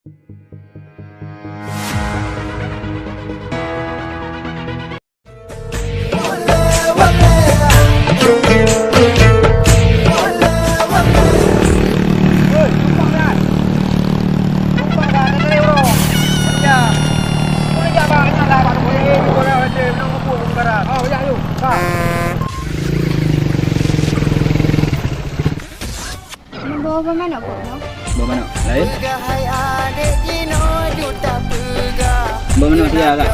Bawa mana pun, no? Bawa mana? Lain? Bawa mana dia agak?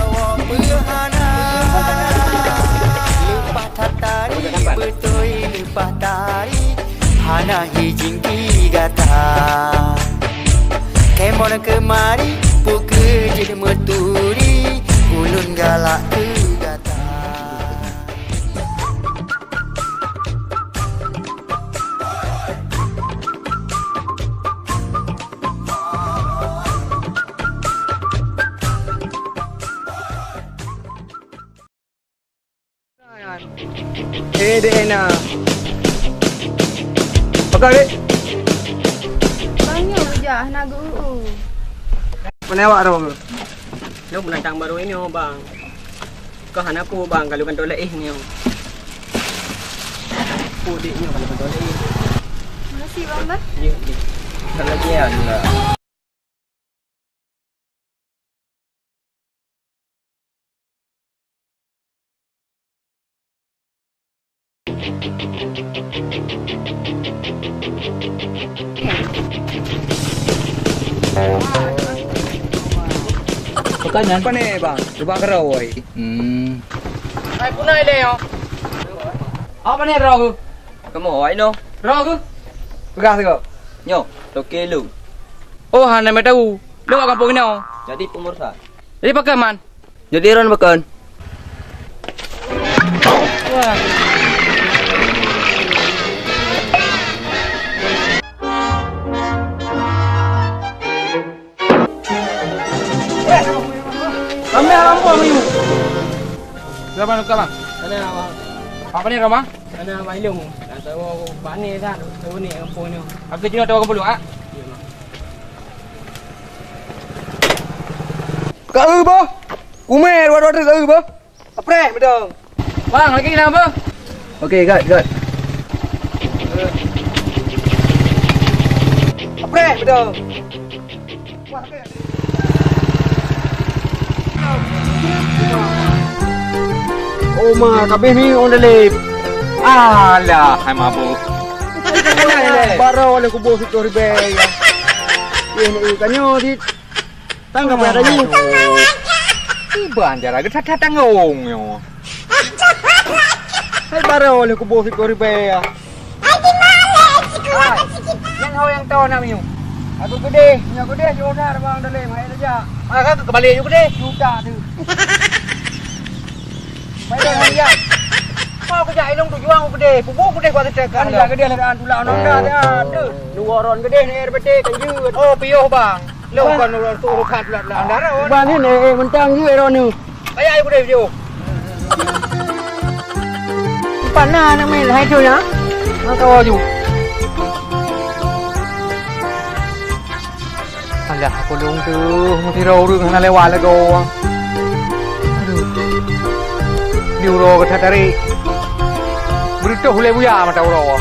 Hana hijing gata kemon kemari pukul jadi meturi ulun galak gata. Dek na. Pakai dek. Banyak je naga Mana awak tu? Lu penantang baru ini oh bang. Kau hana apa bang kalau kan tolak ni oh. Pudih ni kalau kan tolak ni. Masih bang bah? Ya. Tak lagi lah. Pekanan. Apa ni bang? Lubang kerau oi. Ai punai le oh. Apa ni rau ke? Kamu oi no. Rau ke? Pegang tu kau. Nyo, toke lu. Oh, hana mai tahu. Lu kat kampung ni oh. Jadi pemursa. Jadi pakai man. Jadi ron bekan. Wah. Ambil lampu ayu. Berapa nak bang? Ana awak. Apa ni Rama? Ana mailung. Tak tahu bani dah. Tahu ni kampung ni. Aku cina tahu kampung lu ah. Kau ba? Umer dua kau ba? Apa ni betul? Bang, lagi nak apa? Okey, got. Apa ni betul? Oh ma, kabeh ni on the lip. Alah, hai mabuk. Baru oleh kubur situ ribe. Ini kanyo di tangga pada ni. Tiba anjara ke tat tanggung yo. Hai baru oleh kubur situ ribe. Yang kau yang tahu nak minum. Aku gede, jodoh bang dalam hai saja. Maka kembali juga deh. Juta tu. Mai dah dia. Mau kerja ilung tujuan aku gede. Pupuk gede kuat tekan. Kan gede lah tulang nonda dia ada. Dua ron gede ni air pete kanjut. Oh, piyo bang. Lu kan orang suruh kat lah andara. Bang ni mentang je ron ni. Ayah aku gede piyo. Panah nak main hai tu ya. Nak tahu ju. Alah, aku lung tu. Mesti rau rung nak lewat lah kau. Aduh. Diuro ke tatari. Berita hulai buya mata uro.